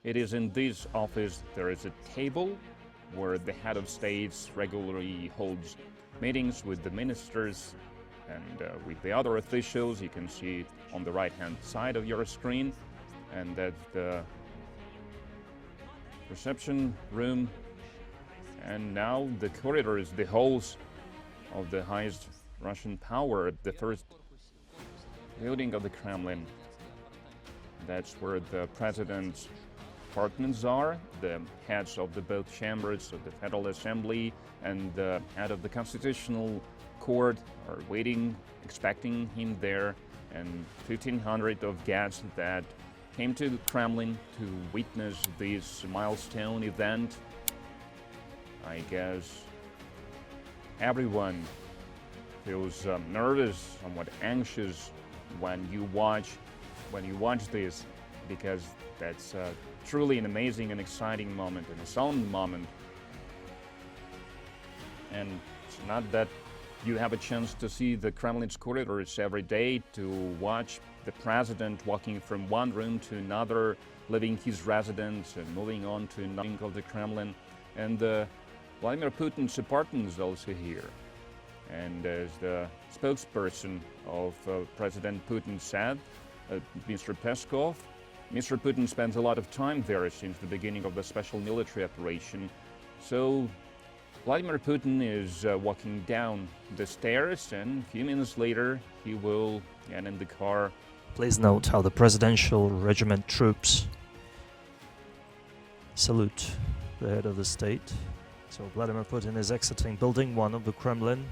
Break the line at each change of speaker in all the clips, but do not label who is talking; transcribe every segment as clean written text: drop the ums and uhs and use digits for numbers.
It is in this office there is a table where the head of states regularly holds meetings with the ministers and with the other officials. You can see it on the right-hand side of your screen, and that's the reception room. And now the corridors, the halls of the highest Russian power, the first building of the Kremlin. That's where the president's apartments are. The heads of the both chambers of the Federal Assembly and the head of the Constitutional Court are waiting, expecting him there, and 1,500 of guests that came to the Kremlin to witness this milestone event. I guess everyone feels nervous, somewhat anxious when you watch this, because that's truly an amazing and exciting moment, and a solemn moment. And it's not that you have a chance to see the Kremlin's corridors every day, to watch the president walking from one room to another, leaving his residence and moving on to another wing of the Kremlin. And Vladimir Putin's apartment is also here. And as the spokesperson of President Putin said, Mr. Peskov, Mr. Putin spends a lot of time there since the beginning of the special military operation. So Vladimir Putin is walking down the stairs, and a few minutes later he will get in the car.
Please note how the presidential regiment troops salute the head of the state. So Vladimir Putin is exiting Building 1 of the Kremlin.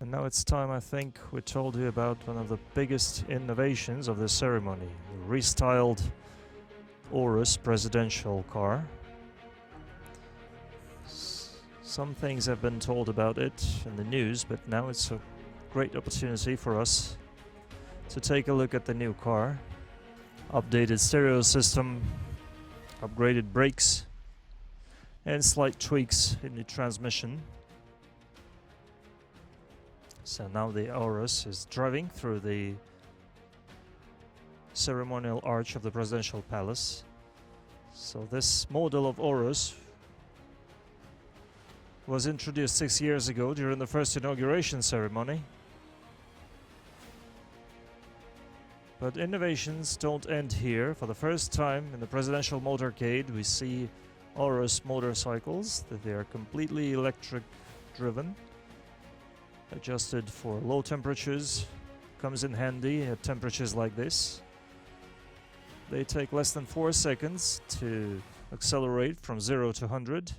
And now it's time, I think, we told you about one of the biggest innovations of the ceremony, the restyled Urus presidential car. Some things have been told about it in the news, but now it's a great opportunity for us to take a look at the new car. Updated stereo system, upgraded brakes, and slight tweaks in the transmission. So now the Urus is driving through the ceremonial arch of the presidential palace. So this model of Urus was introduced 6 years ago during the first inauguration ceremony. But innovations don't end here. For the first time in the presidential motorcade, we see Urus motorcycles, that they are completely electric driven, adjusted for low temperatures. Comes in handy at temperatures like this. They take less than 4 seconds to accelerate from 0 to 100,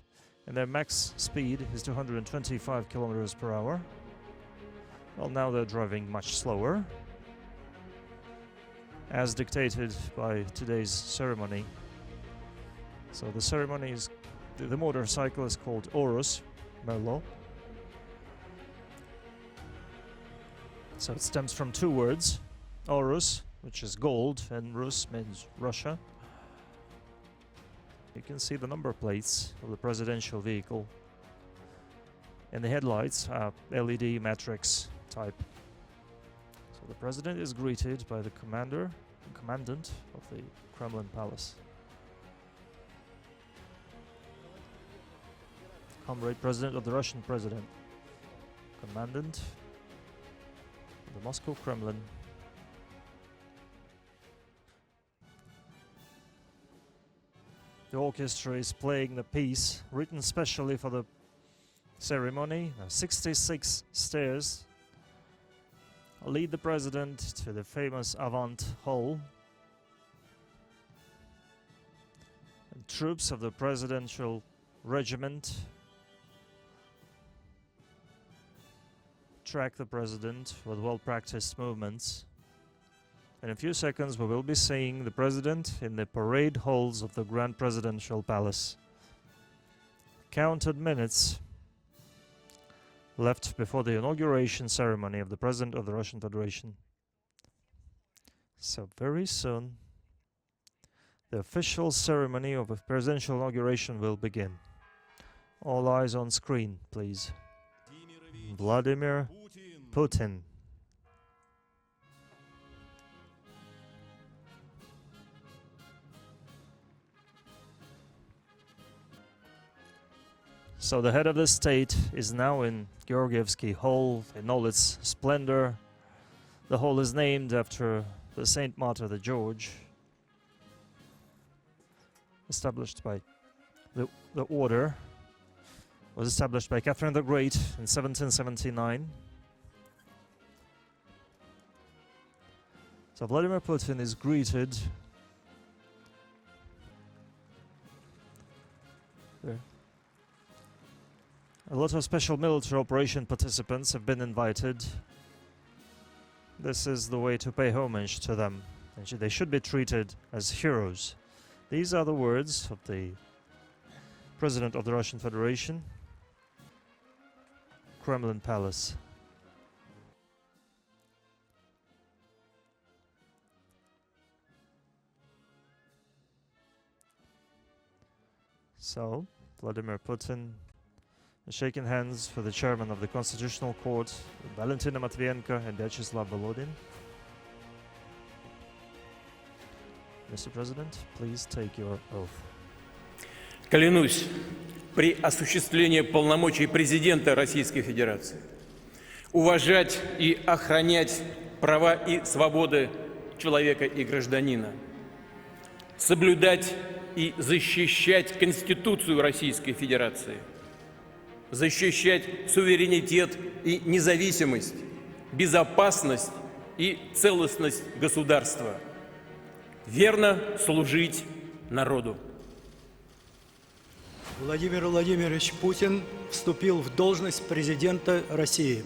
and their max speed is 225 kilometers per hour. Well, now they're driving much slower, as dictated by today's ceremony. So the ceremony is, the motorcycle is called Urus Merlo. So it stems from two words, Urus, which is gold, and Rus means Russia. You can see the number plates of the presidential vehicle, and the headlights are LED matrix type. So the president is greeted by the commandant of the Kremlin Palace. Comrade President of the Russian President, Commandant of the Moscow Kremlin. The orchestra is playing the piece written specially for the ceremony. 66 stairs lead the president to the famous Avant Hall. And troops of the presidential regiment track the president with well-practiced movements. In a few seconds we will be seeing the president in the parade halls of the Grand Presidential Palace. Counted minutes left before the inauguration ceremony of the President of the Russian Federation. So very soon the official ceremony of a presidential inauguration will begin. All eyes on screen, please. Vladimir Putin. So the head of the state is now in Georgievsky Hall in all its splendor. The hall is named after the Saint Martyr the George, established by the order, was established by Catherine the Great in 1779. So Vladimir Putin is greeted there. A lot of special military operation participants have been invited. This is the way to pay homage to them, and they should be treated as heroes. These are the words of the President of the Russian Federation, Kremlin Palace. So, Vladimir Putin is shaking hands for the chairman of the Constitutional Court, Valentina Matvienko and Vyacheslav Volodin. Mr. President, please take your oath.
Клянусь при осуществлении полномочий президента Российской Федерации уважать и охранять права и свободы человека и гражданина, соблюдать и защищать Конституцию Российской Федерации, защищать суверенитет и независимость, безопасность и целостность государства, верно служить народу.
Владимир Владимирович Путин вступил в должность президента России.